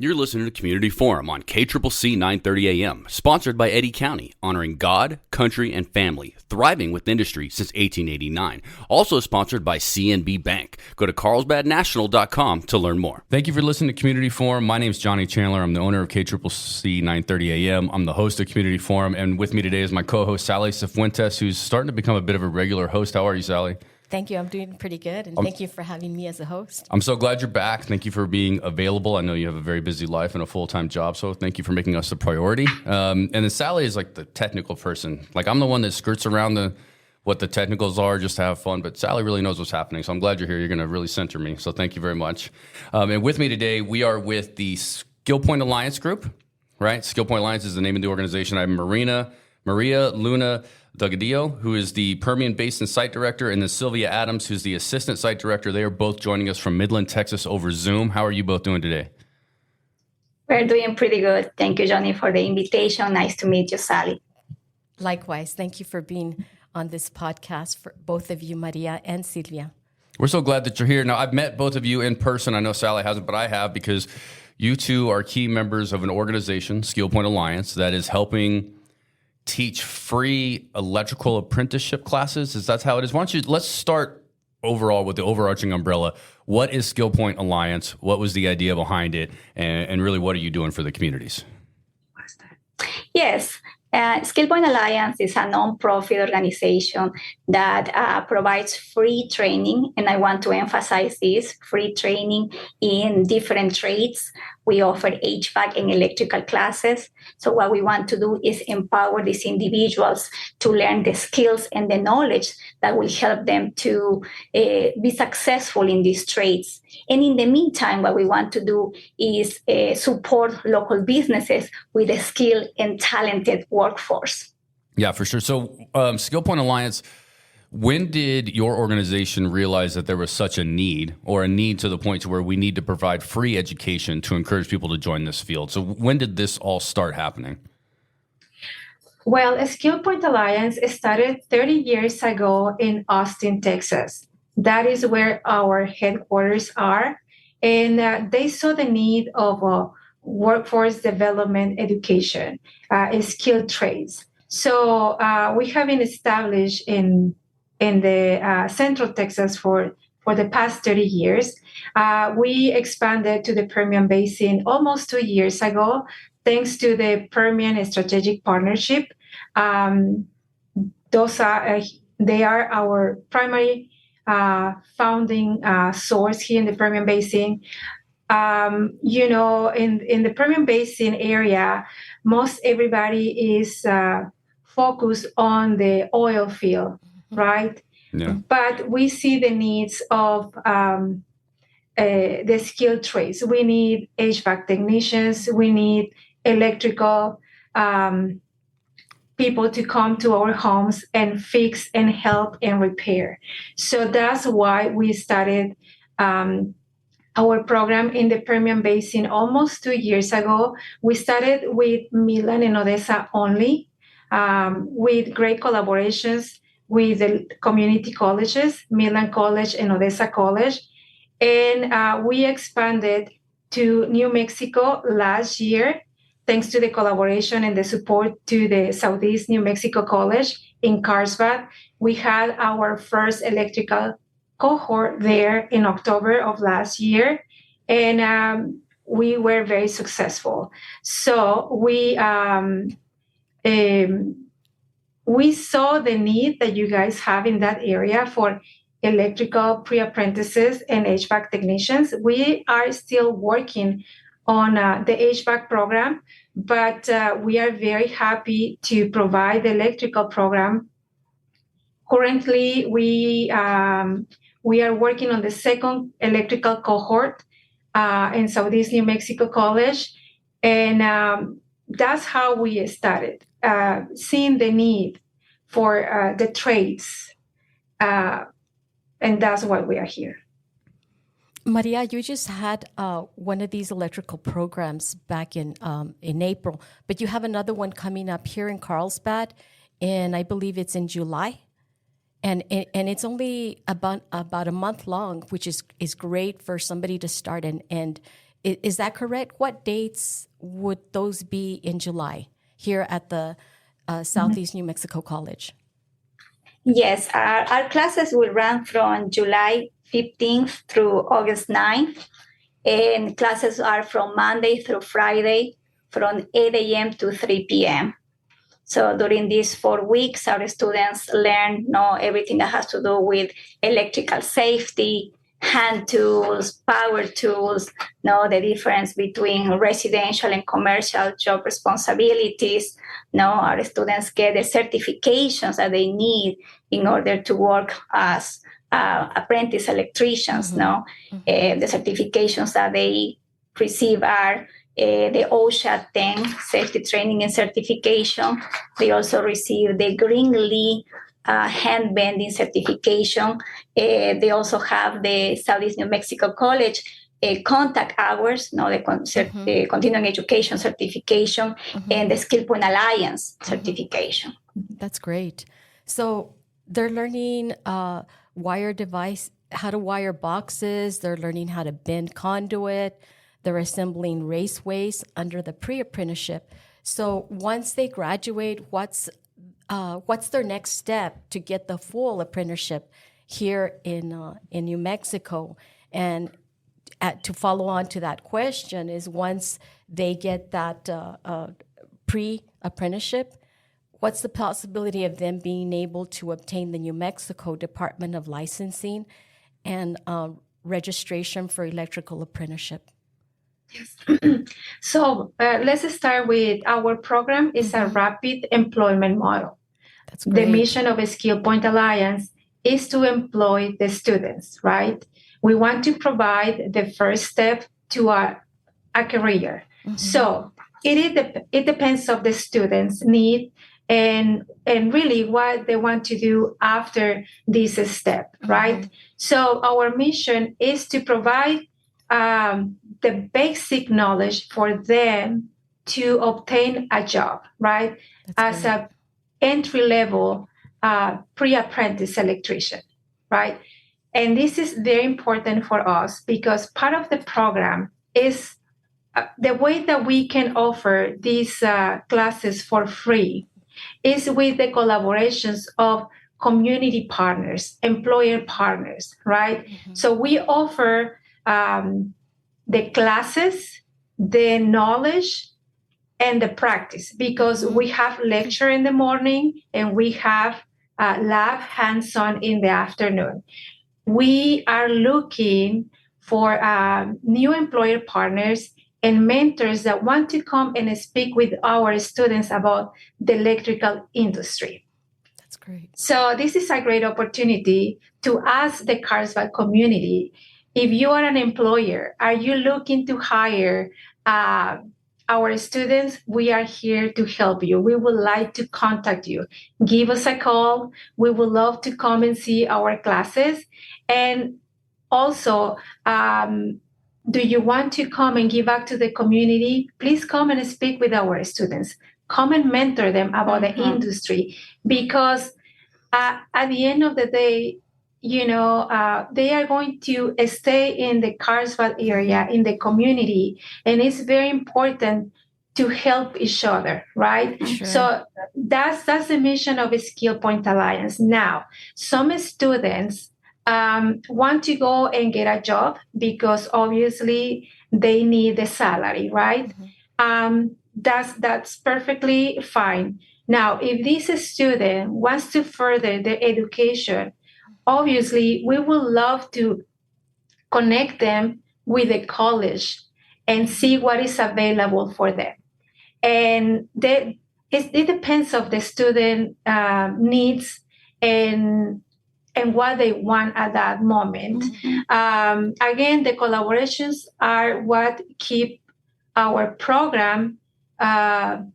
You're listening to Community Forum on KCCC 930 AM, sponsored by Eddy County, honoring God, country, and family, thriving with industry since 1889. Also sponsored by CNB Bank. Go to carlsbadnational.com to learn more. Thank you for listening to Community Forum. My name is Johnny Chandler. I'm the owner of KCCC 930 AM. I'm the host of Community Forum, and with me today is my co-host, Sally Cifuentes, who's starting to become a bit of a regular host. How are you, Sally? Thank you. I'm doing pretty good, and thank you for having me as a host. I'm so glad you're back. Thank you for being available. I know you have a very busy life and a full-time job, so thank you for making us a priority. And then Sally is like the technical person. Like, I'm the one that skirts around what the technicals are just to have fun, but Sally really knows what's happening, so I'm glad you're here. You're going to really center me, so thank you very much. And with me today, we are with the Skillpoint Alliance group, right? Skillpoint Alliance is the name of the organization. I have Maria Luna Delgadillo, who is the Permian Basin Site Director, and then Sylvia Adams, who's the Assistant Site Director. They are both joining us from Midland, Texas over Zoom. How are you both doing today? We're doing pretty good. Thank you, Johnny, for the invitation. Nice to meet you, Sally. Likewise. Thank you for being on this podcast, for both of you, Maria and Sylvia. We're so glad that you're here. Now, I've met both of you in person. I know Sally hasn't, but I have, because you two are key members of an organization, Skillpoint Alliance, that is helping teach free electrical apprenticeship classes. Is that how it is? Why don't you, let's start overall with the overarching umbrella. What is Skillpoint Alliance? What was the idea behind it? And really, what are you doing for the communities? Yes. Skillpoint Alliance is a nonprofit organization that provides free training, and I want to emphasize this, free training in different trades. We offer HVAC and electrical classes. So what we want to do is empower these individuals to learn the skills and the knowledge that will help them to be successful in these trades. And in the meantime, what we want to do is support local businesses with a skilled and talented workforce. Yeah, for sure. So Skillpoint Alliance, when did your organization realize that there was such a need, or a need to the point to where we need to provide free education to encourage people to join this field? So when did this all start happening? Well, Skillpoint Alliance started 30 years ago in Austin, Texas. That is where our headquarters are. And they saw the need of workforce development education, skilled trades. So we have been established in the Central Texas for the past 30 years. We expanded to the Permian Basin almost 2 years ago, thanks to the Permian Strategic Partnership. They are our primary founding source here in the Permian Basin. In the Permian Basin area, most everybody is focused on the oil field, right? Yeah. But we see the needs of the skilled trades. We need HVAC technicians. We need electrical people to come to our homes and fix and help and repair. So that's why we started our program in the Permian Basin almost 2 years ago. We started with Midland and Odessa only, with great collaborations with the community colleges, Midland College and Odessa College. And we expanded to New Mexico last year, thanks to the collaboration and the support to the Southeast New Mexico College in Carlsbad. We had our first electrical cohort there in October of last year, and we were very successful. So we saw the need that you guys have in that area for electrical pre-apprentices and HVAC technicians. We are still working on the HVAC program, but we are very happy to provide the electrical program. Currently, we are working on the second electrical cohort in Southeast New Mexico College, and that's how we started, seeing the need for the trades, and that's why we are here. Maria, you just had one of these electrical programs back in April, but you have another one coming up here in Carlsbad, and I believe it's in July. And it's only about a month long, which is great for somebody to start and Is that correct? What dates would those be in July here at the Southeast New Mexico College? Yes, our classes will run from July 15th through August 9th. And classes are from Monday through Friday from 8 a.m. to 3 p.m. So during these 4 weeks, our students learn everything that has to do with electrical safety, hand tools, power tools, the difference between residential and commercial job responsibilities. Our students get the certifications that they need in order to work as apprentice electricians. The certifications that they receive are the OSHA 10 safety training and certification. They also receive the Greenlee hand bending certification. They also have the Southeast New Mexico College contact hours, the continuing education certification, and the Skillpoint Alliance certification. That's great. So they're learning how to wire boxes. They're learning how to bend conduit. They're assembling raceways under the pre-apprenticeship. So once they graduate, what's their next step to get the full apprenticeship here in New Mexico? And to follow on to that question is, once they get that pre-apprenticeship, what's the possibility of them being able to obtain the New Mexico Department of Licensing and registration for electrical apprenticeship? Yes. So let's start with our program is a rapid employment model. That's great. The mission of a Skillpoint Alliance is to employ the students, right? We want to provide the first step to a career. So it depends on the student's need and really what they want to do after this step, right? So our mission is to provide the basic knowledge for them to obtain a job, right? As an entry-level pre-apprentice electrician, right? And this is very important for us because part of the program is the way that we can offer these classes for free is with the collaborations of community partners, employer partners, right? So we offer the classes, the knowledge, and the practice because we have lecture in the morning and we have lab hands-on in the afternoon. We are looking for new employer partners and mentors that want to come and speak with our students about the electrical industry. That's great. So this is a great opportunity to ask the Carlsbad community, if you are an employer, are you looking to hire our students? We are here to help you. We would like to contact you. Give us a call. We would love to come and see our classes. And also, do you want to come and give back to the community? Please come and speak with our students. Come and mentor them about the industry because at the end of the day, they are going to stay in the Carlsbad area, in the community, and it's very important to help each other, right? Sure. So that's the mission of a Skillpoint Alliance. Now, some students want to go and get a job because obviously they need the salary, right? That's perfectly fine. Now, if this student wants to further their education, obviously, we would love to connect them with the college and see what is available for them. And it depends on the student needs and what they want at that moment. Again, the collaborations are what keep our program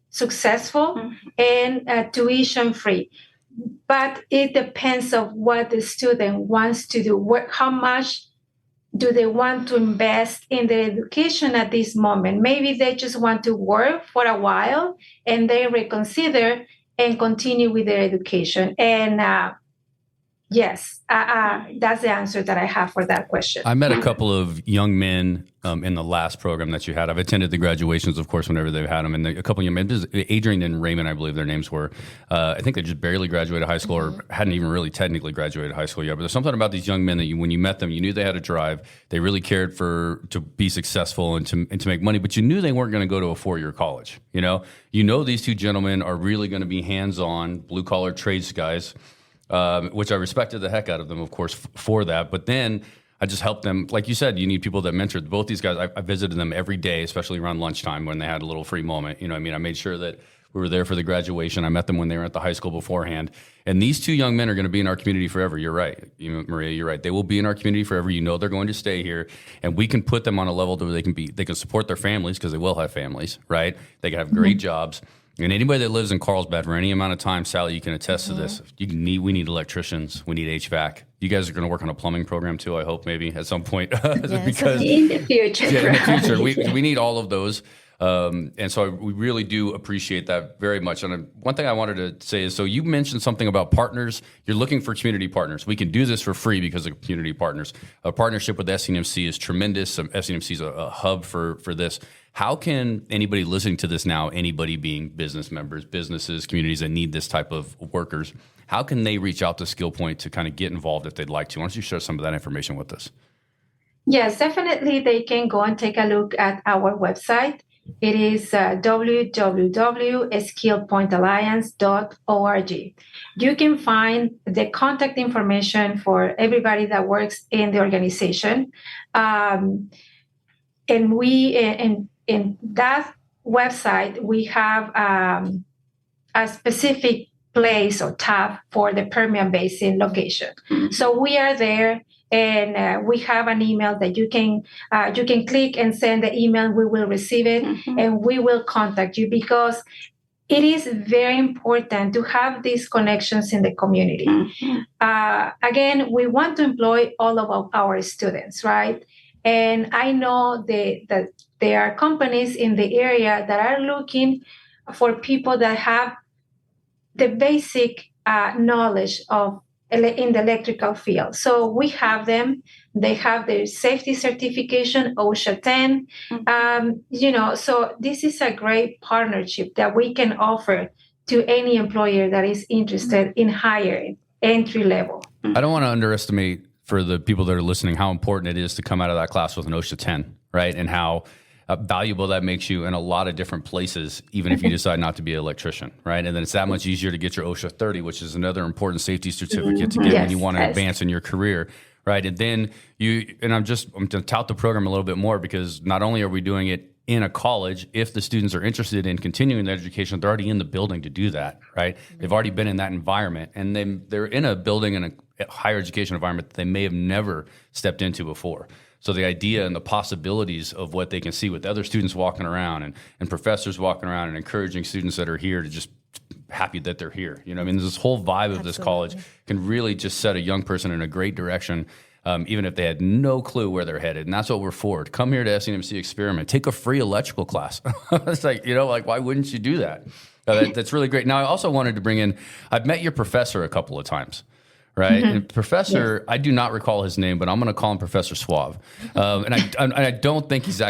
successful and tuition free. But it depends on what the student wants to do. How much do they want to invest in their education at this moment? Maybe they just want to work for a while and they reconsider and continue with their education. And Yes, that's the answer that I have for that question. I met a couple of young men in the last program that you had. I've attended the graduations, of course, whenever they've had them. And a couple of young men, Adrian and Raymond, I believe their names were. I think they just barely graduated high school or hadn't even really technically graduated high school yet. But there's something about these young men that when you met them, you knew they had a drive. They really cared to be successful and to make money. But you knew they weren't going to go to a 4-year college. You know these two gentlemen are really going to be hands-on, blue-collar trades guys. Which I respected the heck out of them, of course, for that. But then I just helped them. Like you said, you need people that mentor. Both these guys, I visited them every day, especially around lunchtime when they had a little free moment. I made sure that we were there for the graduation. I met them when they were at the high school beforehand. And these two young men are going to be in our community forever. You're right. Maria, you're right. They will be in our community forever. They're going to stay here. And we can put them on a level where they can support their families, because they will have families, right? They can have great jobs. And anybody that lives in Carlsbad for any amount of time, Sally, you can attest to this. We need electricians. We need HVAC. You guys are going to work on a plumbing program too, I hope, maybe at some point. Because in the future. Yeah, in the future. We need all of those. And so we really do appreciate that very much. And one thing I wanted to say is, so you mentioned something about partners. You're looking for community partners. We can do this for free because of community partners. A partnership with SENMC is tremendous. SENMC is a hub for this. How can anybody listening to this now, anybody being business members, businesses, communities that need this type of workers, how can they reach out to Skillpoint to kind of get involved if they'd like to? Why don't you share some of that information with us? Yes, definitely. They can go and take a look at our website. It is www.skillpointalliance.org. You can find the contact information for everybody that works in the organization. And in that website, we have a specific place or tab for the Permian Basin location. So we are there, and we have an email that you can click and send the email. We will receive it, and we will contact you, because it is very important to have these connections in the community. Again, we want to employ all of our students, right? And I know that there are companies in the area that are looking for people that have the basic knowledge in the electrical field. So we have them. They have their safety certification, OSHA 10. So this is a great partnership that we can offer to any employer that is interested in hiring entry level. I don't want to underestimate, for the people that are listening, how important it is to come out of that class with an OSHA 10, right? And how valuable that makes you in a lot of different places, even if you decide not to be an electrician, right? And then it's that much easier to get your OSHA 30, which is another important safety certificate to get when you want to advance in your career, right? And then I'm going to tout the program a little bit more, because not only are we doing it in a college, if the students are interested in continuing their education, they're already in the building to do that, right? They've already been in that environment, and they're in a building in a higher education environment that they may have never stepped into before. So the idea and the possibilities of what they can see with other students walking around and professors walking around and encouraging students that are here to just happy that they're here. This whole vibe of this college can really just set a young person in a great direction, even if they had no clue where they're headed. And that's what we're for. Come here to SENMC Experiment. Take a free electrical class. It's why wouldn't you do that? That's really great. Now, I also wanted to bring in, I've met your professor a couple of times. Right. And Professor, I do not recall his name, but I'm going to call him Professor Suave. And I don't think he's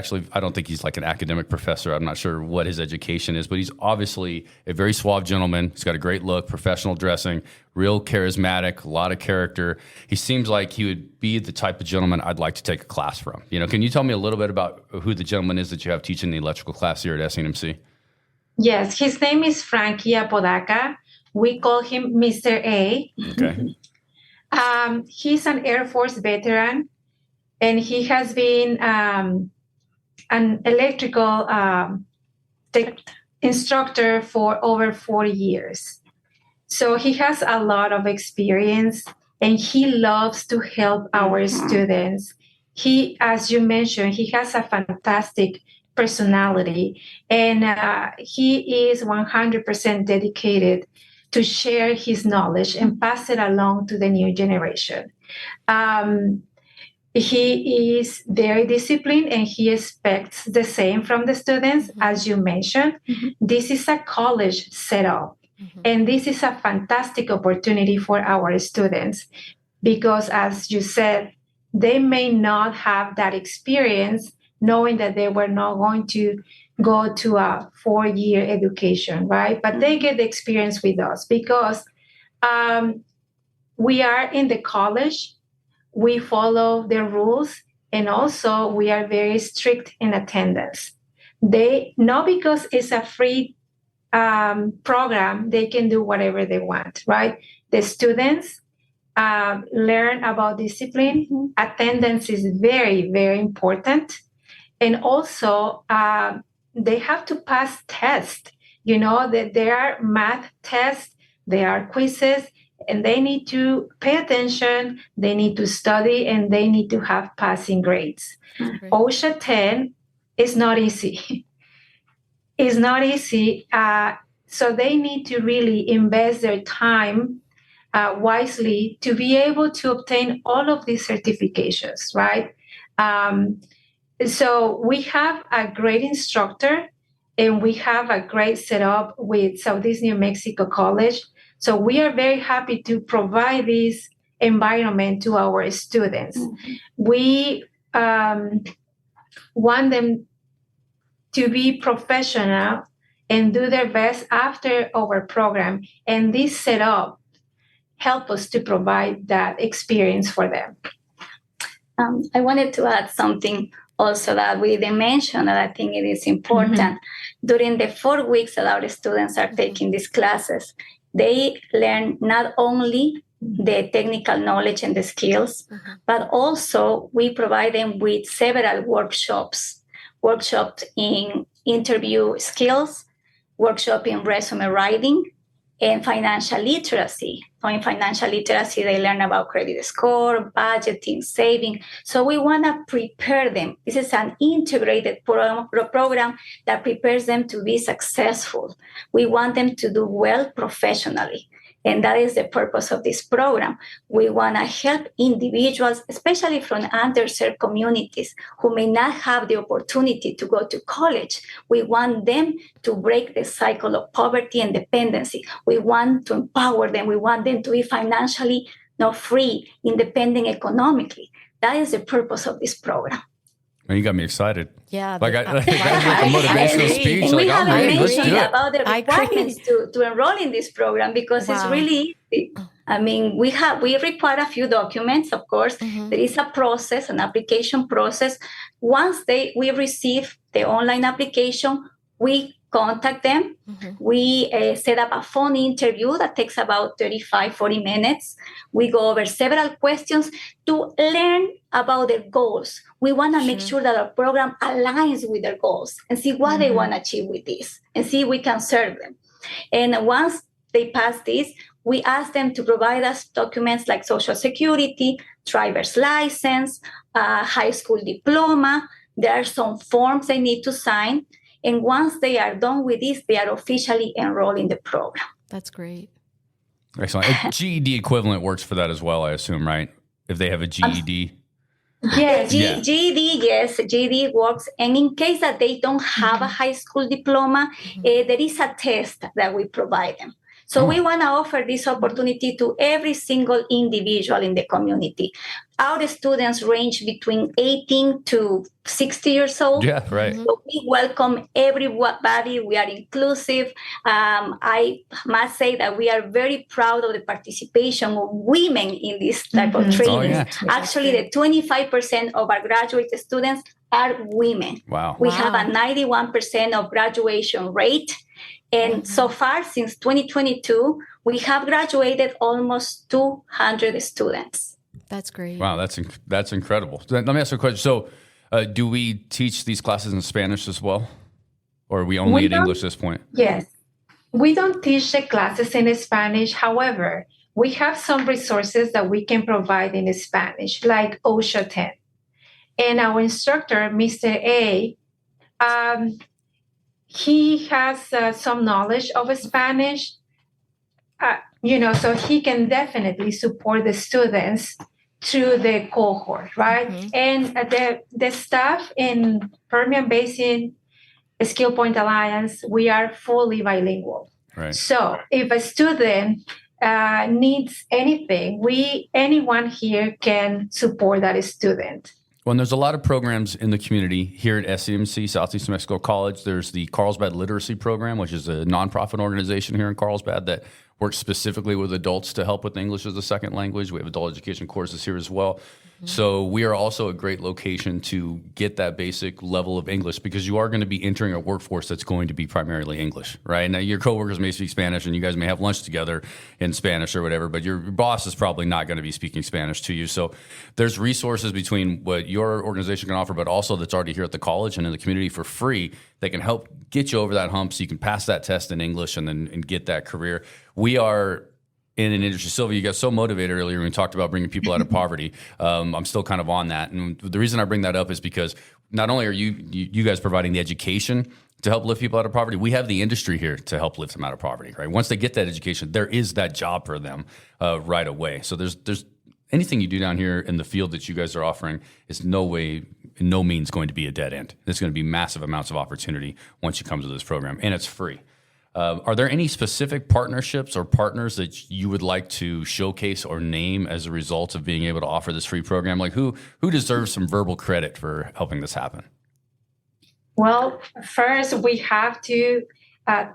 like an academic professor. I'm not sure what his education is, but he's obviously a very suave gentleman. He's got a great look, professional dressing, real charismatic, a lot of character. He seems like he would be the type of gentleman I'd like to take a class from. Can you tell me a little bit about who the gentleman is that you have teaching the electrical class here at SENMC? Yes, his name is Frankie Apodaca. We call him Mr. A. Okay. He's an Air Force veteran, and he has been an electrical instructor for over 40 years. So he has a lot of experience, and he loves to help our students. He, as you mentioned, he has a fantastic personality, and he is 100% dedicated to share his knowledge and pass it along to the new generation. He is very disciplined, and he expects the same from the students, as you mentioned. This is a college setup. And this is a fantastic opportunity for our students because, as you said, they may not have that experience knowing that they were not going to go to a 4-year education, right? But they get the experience with us because we are in the college, we follow the rules, and also we are very strict in attendance. They, not because it's a free program, they can do whatever they want, right? The students learn about discipline. Attendance is very, very important. And also, they have to pass tests. You know, that there are math tests, there are quizzes, and they need to pay attention, they need to study, and they need to have passing grades. OSHA 10 is not easy. It's not easy. So they need to really invest their time wisely to be able to obtain all of these certifications, right? So we have a great instructor and we have a great setup with Southeast New Mexico College. So we are very happy to provide this environment to our students. We want them to be professional and do their best after our program. And this setup help us to provide that experience for them. I wanted to add something also that we didn't mention that I think it is important. During the 4 weeks that our students are taking these classes, they learn not only the technical knowledge and the skills, but also we provide them with several workshops in interview skills, workshop in resume writing, and financial literacy. So in financial literacy, they learn about credit score, budgeting, saving. So we want to prepare them. This is an integrated program that prepares them to be successful. We want them to do well professionally. And that is the purpose of this program. We want to help individuals, especially from underserved communities who may not have the opportunity to go to college. We want them to break the cycle of poverty and dependency. We want to empower them. We want them to be financially free, independent economically. That is the purpose of this program. Man, you got me excited. Yeah. Like that's like a motivational speech. And like, we haven't mentioned it. about the requirements to enroll in this program because it's really easy. I mean, we require a few documents, of course. There is a process, an application process. Once we receive the online application, we contact them. We set up a phone interview that takes about 35-40 minutes. We go over several questions to learn about their goals. We want to make sure that our program aligns with their goals and see what they want to achieve with this and see if we can serve them. And once they pass this, we ask them to provide us documents like Social Security, driver's license, high school diploma. There are some forms they need to sign. And once they are done with this, they are officially enrolled in the program. That's great. Excellent. A GED equivalent works for that as well, I assume, right? If they have a GED. Yes. GED, yes, GED works. And in case that they don't have a high school diploma, there is a test that we provide them. So we want to offer this opportunity to every single individual in the community. Our students range between 18 to 60 years old. Yeah, right. So we welcome everybody. We are inclusive. I must say that we are very proud of the participation of women in this type of training. Actually, the 25% of our graduate students are women. Wow. We have a 91% of graduation rate. And so far, since 2022, we have graduated almost 200 students. That's great. Wow, that's incredible. Let me ask you a question. So do we teach these classes in Spanish as well? Or are we only in English at this point? Yes. We don't teach the classes in Spanish. However, we have some resources that we can provide in Spanish, like OSHA 10. And our instructor, Mr. A, he has some knowledge of Spanish, so he can definitely support the students through the cohort, right? And the staff in Permian Basin, Skillpoint Alliance, we are fully bilingual. Right. So if a student needs anything, anyone here can support that student. Well, and there's a lot of programs in the community here at SENMC, Southeast New Mexico College. There's the Carlsbad Literacy Program, which is a nonprofit organization here in Carlsbad that works specifically with adults to help with English as a second language. We have adult education courses here as well. So we are also a great location to get that basic level of English, because you are going to be entering a workforce that's going to be primarily English, right? Now, your coworkers may speak Spanish and you guys may have lunch together in Spanish or whatever, but your boss is probably not going to be speaking Spanish to you. So there's resources between what your organization can offer, but also that's already here at the college and in the community for free that can help get you over that hump so you can pass that test in English and get that career. We are in an industry. Sylvia, you got so motivated earlier when we talked about bringing people out of poverty. I'm still kind of on that. And the reason I bring that up is because not only are you guys providing the education to help lift people out of poverty, we have the industry here to help lift them out of poverty, right? Once they get that education, there is that job for them right away. So there's anything you do down here in the field that you guys are offering is in no means going to be a dead end. There's going to be massive amounts of opportunity once you come to this program, and it's free. Are there any specific partnerships or partners that you would like to showcase or name as a result of being able to offer this free program? Like who deserves some verbal credit for helping this happen? Well, first we have to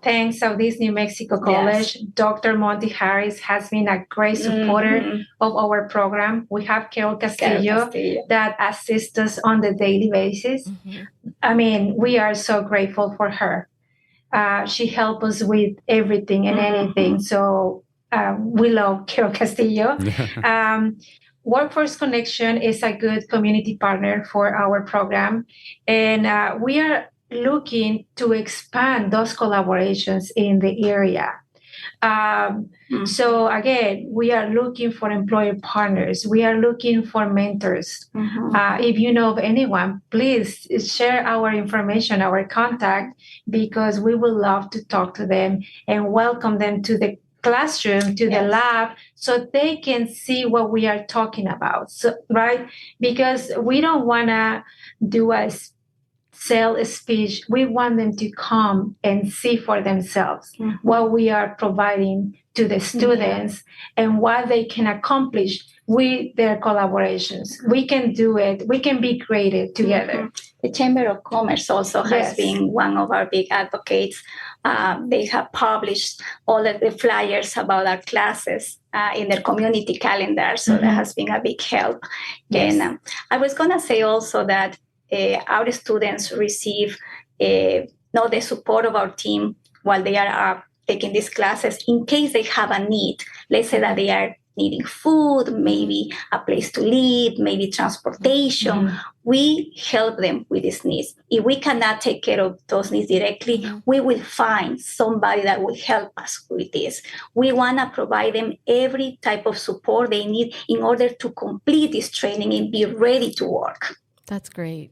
thank Southeast New Mexico College. Yes. Dr. Monty Harris has been a great supporter of our program. We have Carol Castillo that assists us on the daily basis. I mean, we are so grateful for her. She helped us with everything and anything. So we love Carol Castillo. Workforce Connection is a good community partner for our program. And we are looking to expand those collaborations in the area. So again, we are looking for employer partners. We are looking for mentors. If you know of anyone, please share our information, our contact, because we would love to talk to them and welcome them to the classroom, to the lab, so they can see what we are talking about. So, right? Because we don't want to do a sell speech. We want them to come and see for themselves what we are providing to the students and what they can accomplish with their collaborations. We can do it. We can be creative together. The Chamber of Commerce also has been one of our big advocates. They have published all of the flyers about our classes in their community calendar. So that has been a big help. Yes. And I was going to say also that our students receive the support of our team while they are taking these classes in case they have a need. Let's say that they are needing food, maybe a place to live, maybe transportation. We help them with these needs. If we cannot take care of those needs directly, we will find somebody that will help us with this. We want to provide them every type of support they need in order to complete this training and be ready to work. That's great.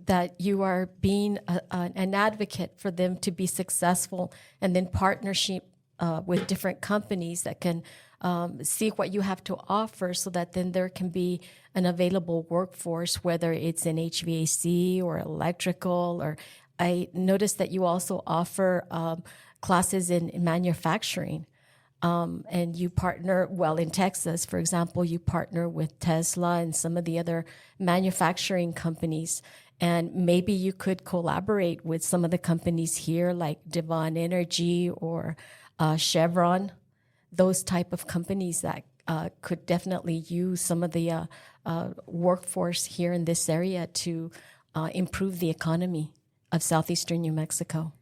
That you are being an advocate for them to be successful, and then partnership with different companies that can see what you have to offer, so that then there can be an available workforce, whether it's in HVAC or electrical. Or I noticed that you also offer classes in manufacturing. And you partner, in Texas, for example, you partner with Tesla and some of the other manufacturing companies. And maybe you could collaborate with some of the companies here, like Devon Energy or Chevron, those type of companies that could definitely use some of the workforce here in this area to improve the economy of southeastern New Mexico.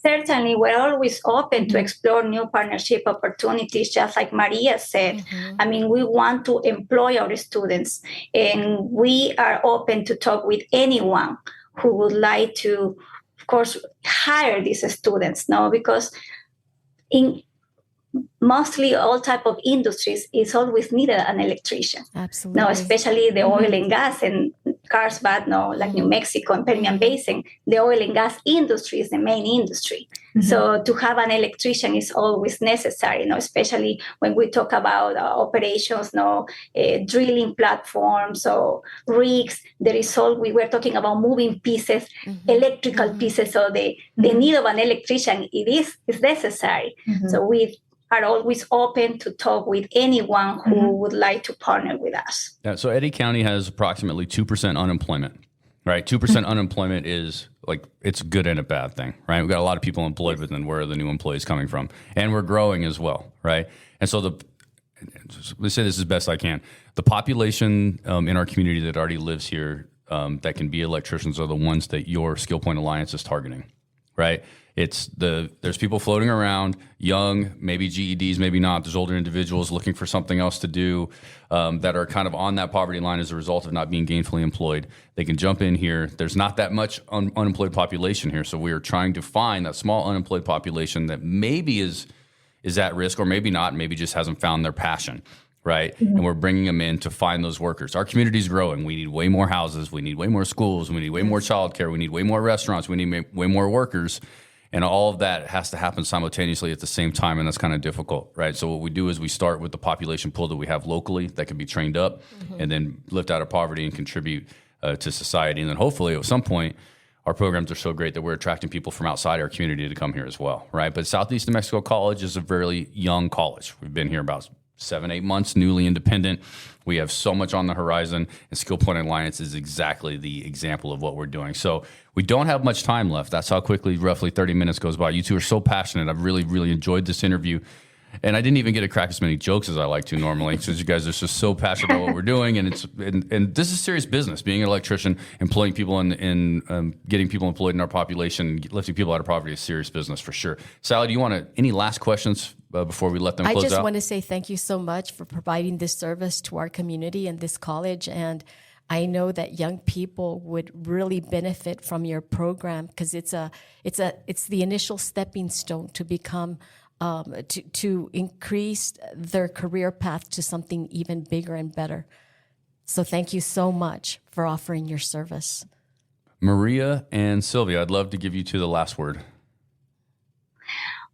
Certainly, we're always open to explore new partnership opportunities, just like Maria said. I mean, we want to employ our students, and we are open to talk with anyone who would like to, of course, hire these students, because in mostly all type of industries, it's always needed an electrician. Absolutely. Especially the oil and gas, and Carlsbad, like New Mexico and Permian Basin, the oil and gas industry is the main industry. So to have an electrician is always necessary, especially when we talk about operations, drilling platforms or rigs. There is we were talking about moving pieces, electrical pieces. So the need of an electrician, is necessary. So we are always open to talk with anyone who would like to partner with us. Yeah, so Eddy County has approximately 2% unemployment, right? 2% unemployment is it's a good and a bad thing, right? We've got a lot of people employed, but then where are the new employees coming from? And we're growing as well, right? And so let's say this as best I can. The population in our community that already lives here that can be electricians are the ones that your Skillpoint Alliance is targeting, right? There's people floating around, young, maybe GEDs, maybe not. There's older individuals looking for something else to do that are kind of on that poverty line as a result of not being gainfully employed. They can jump in here. There's not that much unemployed population here, so we are trying to find that small unemployed population that maybe is at risk or maybe not, maybe just hasn't found their passion. Right. And we're bringing them in to find those workers. Our community is growing. We need way more houses. We need way more schools. We need way more childcare. We need way more restaurants. We need way more workers. And all of that has to happen simultaneously at the same time, and that's kind of difficult, right? So what we do is we start with the population pool that we have locally that can be trained up and then lift out of poverty and contribute to society. And then hopefully at some point, our programs are so great that we're attracting people from outside our community to come here as well, right? But Southeast New Mexico College is a very young college. We've been here about 7-8 months, newly independent. We have so much on the horizon, and Skillpoint Alliance is exactly the example of what we're doing. So we don't have much time left. That's how quickly roughly 30 minutes goes by. You two are so passionate. I've really, really enjoyed this interview. And I didn't even get to crack as many jokes as I like to normally, because you guys are just so passionate about what we're doing. And this is serious business. Being an electrician, employing people and getting people employed in our population, lifting people out of poverty is serious business for sure. Sally, do you want any last questions before we let them close out? I just want to say thank you so much for providing this service to our community and this college. And I know that young people would really benefit from your program, because it's the initial stepping stone to become to increase their career path to something even bigger and better. So thank you so much for offering your service. Maria and Sylvia, I'd love to give you two the last word.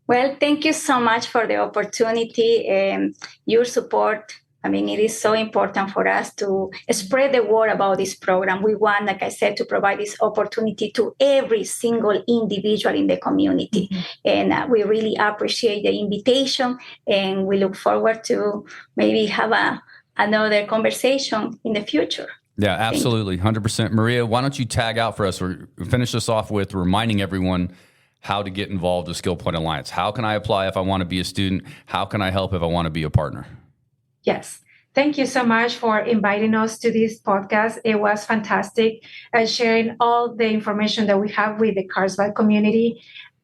Well, thank you so much for the opportunity and your support. I mean, it is so important for us to spread the word about this program. We want, like I said, to provide this opportunity to every single individual in the community. And we really appreciate the invitation, and we look forward to maybe have another conversation in the future. Yeah, absolutely. 100%. Maria, why don't you tag out for us or finish this off with reminding everyone how to get involved with Skillpoint Alliance. How can I apply if I want to be a student? How can I help if I want to be a partner? Yes. Thank you so much for inviting us to this podcast. It was fantastic sharing all the information that we have with the Carlsbad community.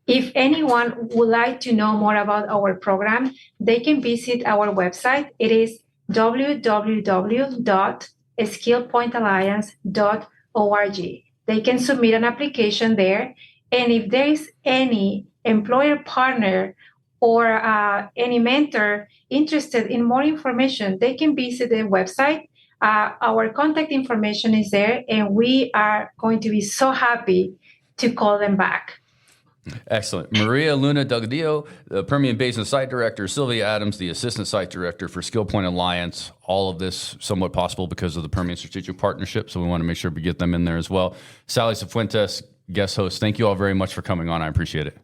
If anyone would like to know more about our program, they can visit our website. It is www.skillpointalliance.org. They can submit an application there. And if there is any employer partner or any mentor interested in more information, they can visit the website. Our contact information is there, and we are going to be so happy to call them back. Excellent. Maria Luna Delgadillo, the Permian Basin Site Director, Sylvia Adams, the Assistant Site Director for Skillpoint Alliance. All of this somewhat possible because of the Permian Strategic Partnership, so we want to make sure we get them in there as well. Sally Cifuentes, guest host, thank you all very much for coming on. I appreciate it.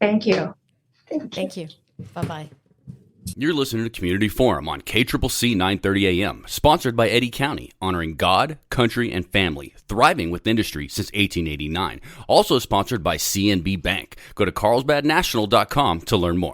Thank you. Thank you. Bye-bye. You're listening to Community Forum on KCCC 930 AM, sponsored by Eddy County, honoring God, country, and family, thriving with industry since 1889. Also sponsored by CNB Bank. Go to carlsbadnational.com to learn more.